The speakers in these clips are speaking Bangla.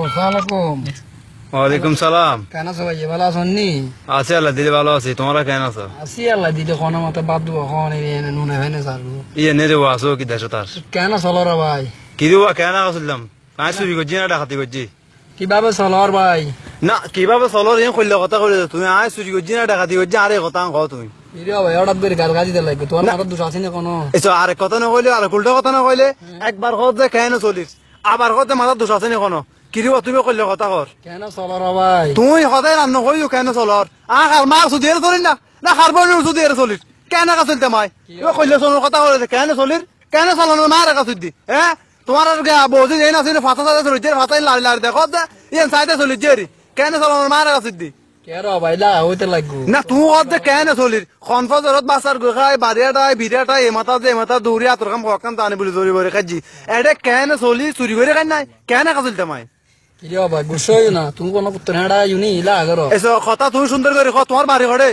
আসসালামাইকুম। ওয়ালাইকুম সালাম। কেন আছো ভাই? ভালো আছো নি? আছি আল্লাহ দিলে ভালো আছি, তোমরা কেন আছো? আছি আল্লাহ দিলে কোন মতে বাদ দিব কোন এনে নুনে ভেনে সারবো। ইয়ে নে রে আসো কি দেশো তার কেন চলো রে ভাই? কি রে কেন আসলাম? কাই চুরি করছি না ডাকাতি করছি? কিভাবে চলো ভাই? না কিভাবে চলো রে কইলে কথা কইলে তুমি আয় চুরি করছি না ডাকাতি করছি আরে কথা কও তুমি। ইরে ভাই হঠাৎ করে গাল গাজি দিতে লাগবে, তোমার মাথার দোষ আছে না কোনো? এসো আরে কথা না কইলে আর উল্টা কথা না কইলে একবার কত যে কেন চলিস আবার কত মাথার দোষ আছে না কোনো? কি রে তুমি কইলে কথা কর। কেন চলো রে ভাই? তুই সদায় রান্ন কইও কেন চলর আর মার সুদি এর চলিস না না খারবন সুদি এর চলিস কেন কা চলতে মাই ও কইলে চলর কথা কইলে কেন চলির কেন চলন মার কা সুদি হ্যাঁ তোমার আর বউজি দেই না সিনে ফাতা সাথে চলিস ফাতাই লাল লাল দেখো দে ইন সাইডে চলিস জেরি কেন চলন মার কা সুদি কে রে ভাই লা হইতে লাগবো না তুই কত কেন চলির খনফজরত বাসার গখাই বাড়িয়াটাই বিড়াটাই এ মাথা দৌড়িয়া তোর কাম ককাম তানি বলি জরি বরে খাজি এডে কেন চলি চুরি করে খাই নাই কেন কা চলতে মাই ইরে ভাই গুছই না, তুমি কোন পুত্র হেডা ইউনি ইলা আগর এসো কথা তুই সুন্দর করে ক তোমার বাড়ি ঘরে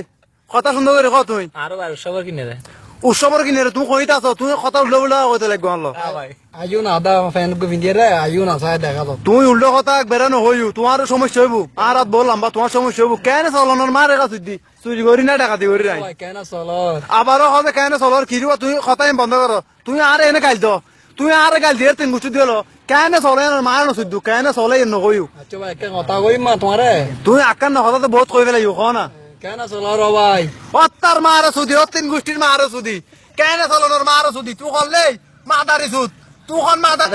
কথা সুন্দর করে ক তুই আর ভাই সবার কিনে রে উৎসবর কিনে রে তুমি কইতা আছো তুমি কথা উল্টো উল্টো কইতে লাগবে আনলো ভাই আইও না আদা ফ্যান কো ভিডিও রে আইও না সাই দেখা দাও। তুই উল্টো কথা বেরানো হইউ তোমার সমস্যা হইব আর রাত বললাম বা তোমার সমস্যা হইব কেন চলনের মারে কাছে দি চুরি করি না ডাকাতি করি নাই ভাই কেন চলো আবারও হবে কেন চলর কিরু তুই কথাই বন্ধ কর তুই আর এনে গাইল দো তুই আর গাইল দিয়ে তিন গুছি দিল কেন চলে মার নসুদ্দু কেন চলে এনে কইউ আচ্ছা ভাই একটা কথা কই মা তোমারে তুই আকার না কথা তো বহুত কই ফেলাই ক না কেন চলো রে ভাই? অত্তার মারে সুদি তিন গোষ্ঠীর মারে সুদি কেন চলনের মারে সুদি তুই করলে মাদারি সুদ তুই কোন মাদার